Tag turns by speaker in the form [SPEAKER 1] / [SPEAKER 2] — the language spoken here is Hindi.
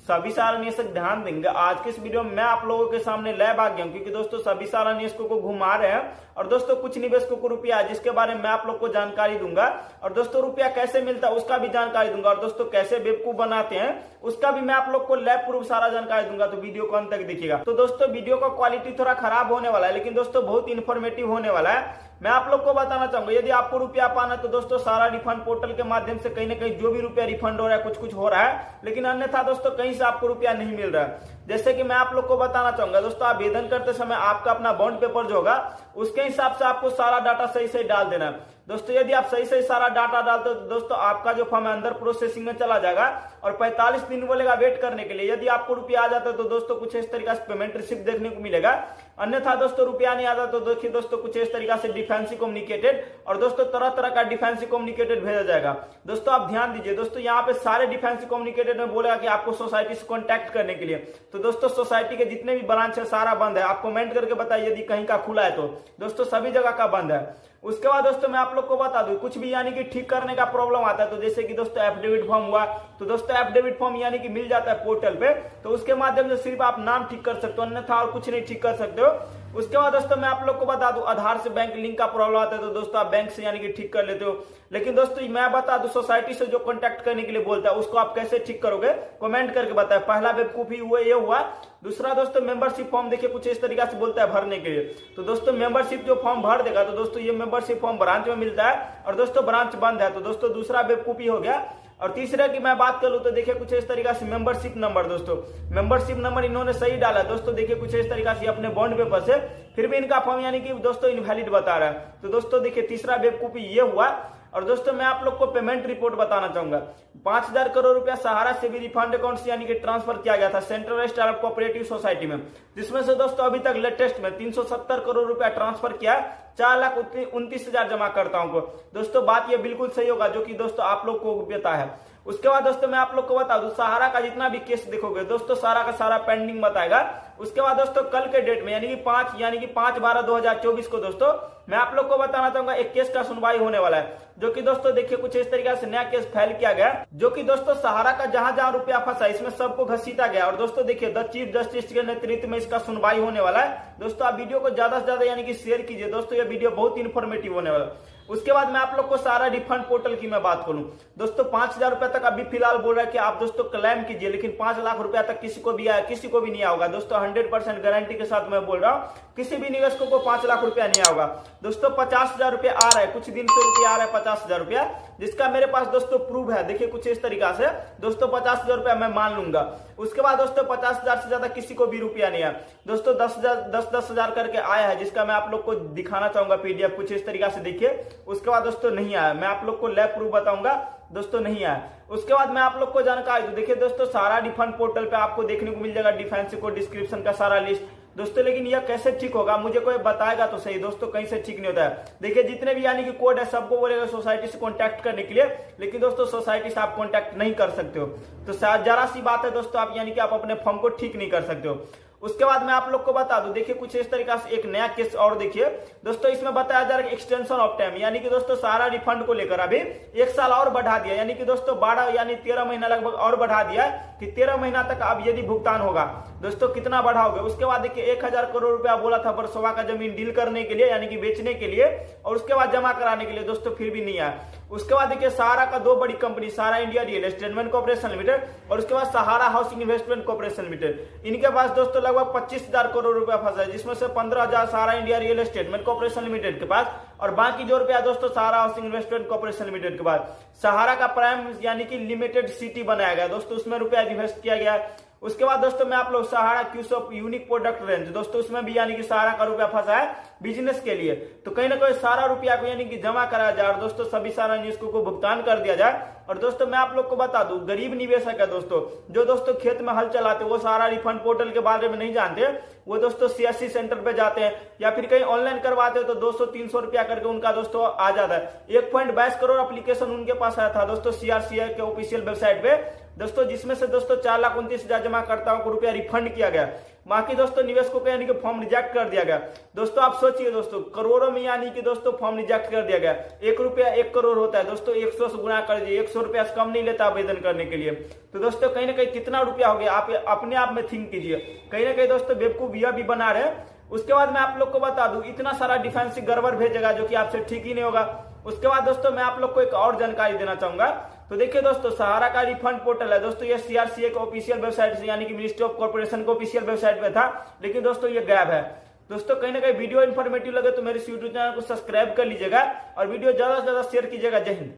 [SPEAKER 1] सभी सारा निवेशक ध्यान देंगे। आज के इस वीडियो में मैं आप लोगों के सामने लैब आ गया हूं, क्योंकि दोस्तों सभी सारा निवेशकों को घुमा रहे हैं और दोस्तों कुछ निवेशकों को रुपया जिसके बारे में मैं आप लोग को जानकारी दूंगा, और दोस्तों रुपया कैसे मिलता है उसका भी जानकारी दूंगा, और दोस्तों कैसे बेवकूफ बनाते हैं उसका भी मैं आप लोग को लैब प्रूफ सारा जानकारी दूंगा। तो वीडियो को अंत तक देखिएगा। तो दोस्तों वीडियो का क्वालिटी थोड़ा खराब होने वाला है, लेकिन दोस्तों बहुत इन्फॉर्मेटिव होने वाला है। मैं आप लोग को बताना चाहूंगा, यदि आपको रुपया पाना है तो दोस्तों सारा रिफंड पोर्टल के माध्यम से कहीं ना कहीं जो भी रुपया रिफंड हो रहा है कुछ कुछ हो रहा है, लेकिन अन्यथा दोस्तों कहीं से आपको रुपया नहीं मिल रहा है। जैसे कि मैं आप लोग को बताना चाहूंगा दोस्तों, आवेदन करते समय आपका अपना बॉन्ड पेपर जो होगा उसके हिसाब से आपको सारा डाटा सही सही डाल देना है। दोस्तों यदि आप सही सही सारा डाटा डालते हो तो दोस्तों आपका जो फॉर्म है अंदर प्रोसेसिंग में चला जाएगा और 45 दिन बोलेगा वेट करने के लिए। यदि आपको रुपया आ जाता है तो दोस्तों कुछ इस तरीके से पेमेंट रिसिप्ट देखने को मिलेगा, अन्यथा दोस्तों रुपया नहीं आता तो देखिए दोस्तों कुछ इस तरीके से डिफेंसिव कम्युनिकेटेड और दोस्तों तरह तरह का डिफेंसिव कम्युनिकेटेड भेजा जाएगा। दोस्तों आप ध्यान दीजिए, दोस्तों यहाँ पे सारे डिफेंसिव कम्युनिकेटेड में बोलेगा कि आपको सोसाइटी से कॉन्टैक्ट करने के लिए। तो दोस्तों सोसाइटी के जितने भी ब्रांच है सारा बंद है। आप कमेंट करके बताइए यदि कहीं का खुला है तो दोस्तों सभी जगह का बंद है। उसके बाद दोस्तों मैं आप लोग को बता दूं, कुछ भी यानी कि ठीक करने का प्रॉब्लम आता है तो जैसे कि दोस्तों एफिडेविट फॉर्म हुआ तो दोस्तों एफिडेविट फॉर्म यानी कि मिल जाता है पोर्टल पे, तो उसके माध्यम से सिर्फ आप नाम ठीक कर सकते हो, अन्यथा और कुछ नहीं ठीक कर सकते हो। उसके बाद दोस्तों मैं आप लोग को बता दूं, आधार से बैंक लिंक का प्रॉब्लम आता है तो दोस्तों आप बैंक से यानी कि ठीक कर लेते हो। लेकिन दोस्तों मैं बता दूं, सोसाइटी से जो कांटेक्ट करने के लिए बोलता है उसको आप कैसे ठीक करोगे कमेंट करके बताएं। पहला बेवकूफी हुआ ये हुआ। दूसरा दोस्तों मेंबरशिप फॉर्म देखिए कुछ इस तरीके से बोलता है भरने के लिए, तो दोस्तों मेंबरशिप जो फॉर्म भर देगा तो दोस्तों ये मेंबरशिप फॉर्म ब्रांच में मिलता है और दोस्तों ब्रांच बंद है, तो दोस्तों दूसरा बेवकूफी हो गया। और तीसरा की मैं बात करूं तो देखिए कुछ इस तरीका से मेंबरशिप नंबर, दोस्तों मेंबरशिप नंबर इन्होंने सही डाला दोस्तों, देखिए कुछ इस तरीका से अपने बॉन्ड पेपर से, फिर भी इनका फॉर्म यानी कि दोस्तों इनवैलिड बता रहा है। तो दोस्तों देखिए तीसरा बेवकूफी ये हुआ। और दोस्तों मैं आप लोग को पेमेंट रिपोर्ट बताना चाहूंगा। 5,000 करोड़ रुपया सहारा से भी रिफंड अकाउंट से यानी कि ट्रांसफर किया गया था सेंट्रल स्टार्टअप कोऑपरेटिव सोसाइटी में, जिसमें से दोस्तों अभी तक लेटेस्ट में 370 करोड़ रुपया ट्रांसफर किया, 4,29,000 जमाकर्ताओं को। दोस्तों बात ये बिल्कुल सही होगा जो कि दोस्तों आप लोग को पता है। उसके बाद दोस्तों मैं आप लोग को बता दूं, सहारा का जितना भी केस देखोगे दोस्तों सारा का सारा पेंडिंग बताएगा। उसके बाद दोस्तों कल के डेट में यानी कि 5/12/2024 को दोस्तों मैं आप लोग को बताना चाहूंगा एक केस का सुनवाई होने वाला है, जो कि दोस्तों देखिए कुछ इस तरीके से नया केस फाइल किया गया, जो कि दोस्तों सहारा का जहां जहां रुपया फंसा इसमें सबको घसीटा गया। और दोस्तों देखिए द चीफ जस्टिस के नेतृत्व में इसका सुनवाई होने वाला है। दोस्तों आप वीडियो को ज्यादा से ज्यादा यानी कि शेयर कीजिए, दोस्तों ये वीडियो बहुत इंफॉर्मेटिव होने वाला है। उसके बाद मैं आप लोग को सारा रिफंड पोर्टल की मैं बात करूं, दोस्तों 5,000 रुपया तक अभी फिलहाल बोल रहा है कि आप दोस्तों क्लेम कीजिए, लेकिन 5 लाख रुपया तक किसी को भी आया किसी को भी नहीं आओगा। दोस्तों 100% गारंटी के साथ मैं बोल रहा हूं, किसी भी निवेशकों को 5 लाख रुपया नहीं आओगा। दोस्तों 50,000 रुपया आ रहा है, कुछ दिन से रुपया आ रहा है 50,000 रुपया, जिसका मेरे पास दोस्तों प्रूफ है। देखिए कुछ इस तरीका से दोस्तों 50,000 रुपया मैं मान लूंगा। उसके बाद दोस्तों 50,000 से ज्यादा किसी को भी रुपया नहीं है। दोस्तों 10,000 करके आया है, जिसका मैं आप लोग को दिखाना चाहूंगा पीडीएफ कुछ इस तरीका से देखिए। उसके बाद दोस्तों नहीं आया, मैं आप लोग को लैब प्रूफ बताऊंगा, दोस्तों नहीं आया। उसके बाद मैं आप लोग को जानकारी दूं, देखिए दोस्तों सारा रिफंड पोर्टल पे आपको देखने को मिल जाएगा डिफेंसिव को डिस्क्रिप्शन का सारा लिस्ट दोस्तों। लेकिन यह कैसे ठीक होगा मुझे कोई बताएगा तो सही दोस्तों, कहीं से ठीक नहीं होता है। देखिए जितने भी यानी कि कोड है सबको बोलेगा सोसाइटी से कांटेक्ट करने के लिए, लेकिन दोस्तों सोसाइटी से आप कांटेक्ट नहीं कर सकते हो। तो जरा सी बात है दोस्तों, आप यानी कि आप अपने फॉर्म को ठीक नहीं कर सकते हो। उसके बाद मैं आप लोग को बता दूं, देखिए कुछ इस तरीका से एक नया केस और देखिए दोस्तों, इसमें बताया जा रहा है एक्सटेंशन ऑफ टाइम, यानी कि दोस्तों सारा रिफंड को लेकर अभी 1 साल और बढ़ा दिया, यानी कि दोस्तों 12 यानी 13 महीना लगभग और बढ़ा दिया कि 13 महीना तक अब यदि भुगतान होगा। दोस्तों कितना बढ़ाओगे? उसके बाद देखिए 1,000 करोड़ रुपया बोला था वर्सोवा का जमीन डील करने के लिए यानी कि बेचने के लिए, और उसके बाद जमा कराने के लिए, दोस्तों फिर भी नहीं आया। उसके बाद देखिए सहारा का 2 बड़ी कंपनी, Sahara India real estate corporation limited और उसके बाद Sahara housing investment corporation limited, इनके पास दोस्तों लगभग 25,000 करोड़ रुपया फंसा है, जिसमें से 15,000 Sahara India real estate corporation limited के पास, और बाकी जो रुपया दोस्तों Sahara housing investment corporation limited के पास। सहारा का प्राइम यानी कि लिमिटेड सिटी बनाया गया दोस्तों, उसमें रुपया इन्वेस्ट किया गया। उसके बाद दोस्तों मैं आप लोग सहारा क्यूसॉप यूनिक प्रोडक्ट रेंज, दोस्तों उसमें भी यानी कि सहारा का रुपया फंसा है बिजनेस के लिए, तो कहीं ना कहीं सारा रुपया को यानी कि जमा कराया जाए और दोस्तों सभी सारा निवेशकों को भुगतान कर दिया जाए। और दोस्तों मैं आप लोग को बता दूं, गरीब निवेशक है दोस्तों, जो दोस्तों खेत में हल चलाते वो सारा रिफंड पोर्टल के बारे में नहीं जानते, वो दोस्तों सीएससी सेंटर पे जाते हैं या फिर कहीं ऑनलाइन करवाते हैं तो 200-300 रुपया करके उनका दोस्तों आ जाता है। 1.22 करोड़ एप्लीकेशन उनके पास आया था दोस्तों सीआरसीआई के ऑफिशियल वेबसाइट पे दोस्तों, जिसमें से दोस्तों 4,29,000 जमाकर्ताओं को रुपया रिफंड किया गया। बाकी दोस्तों निवेशकों को यानी कि फॉर्म रिजेक्ट कर दिया गया। दोस्तों आप सोचिए दोस्तों, करोड़ों में यानी कि दोस्तों फॉर्म रिजेक्ट कर दिया गया। 1 रुपया 1 करोड़ होता है दोस्तों, 100 से गुणा कर दीजिए, 100 रुपया से कम नहीं लेता आवेदन करने के लिए। तो दोस्तों कहीं ना कहीं कितना रुपया हो गया, आप अपने आप में थिंक कीजिए। कहीं ना कहीं दोस्तों बेवकूफ यह भी बना रहे। उसके बाद मैं आप लोग को बता दूं, इतना सारा डिफेंसिव गड़बड़ भेजेगा जो कि आपसे ठीक ही नहीं होगा। उसके बाद दोस्तों मैं आप लोग को एक और जानकारी देना चाहूंगा। तो देखिए दोस्तों, सहारा का रिफंड पोर्टल है दोस्तों, ये सीआरसीए के ऑफिशियल वेबसाइट से यानी कि मिनिस्ट्री ऑफ कॉर्पोरेशन के ऑफिशियल वेबसाइट पे था, लेकिन दोस्तों ये गायब है। दोस्तों कहीं ना कहीं वीडियो इन्फॉर्मेटिव लगे तो मेरे यूट्यूब चैनल को सब्सक्राइब कर लीजिएगा और वीडियो ज्यादा से ज्यादा शेयर कीजिएगा। जय हिंद।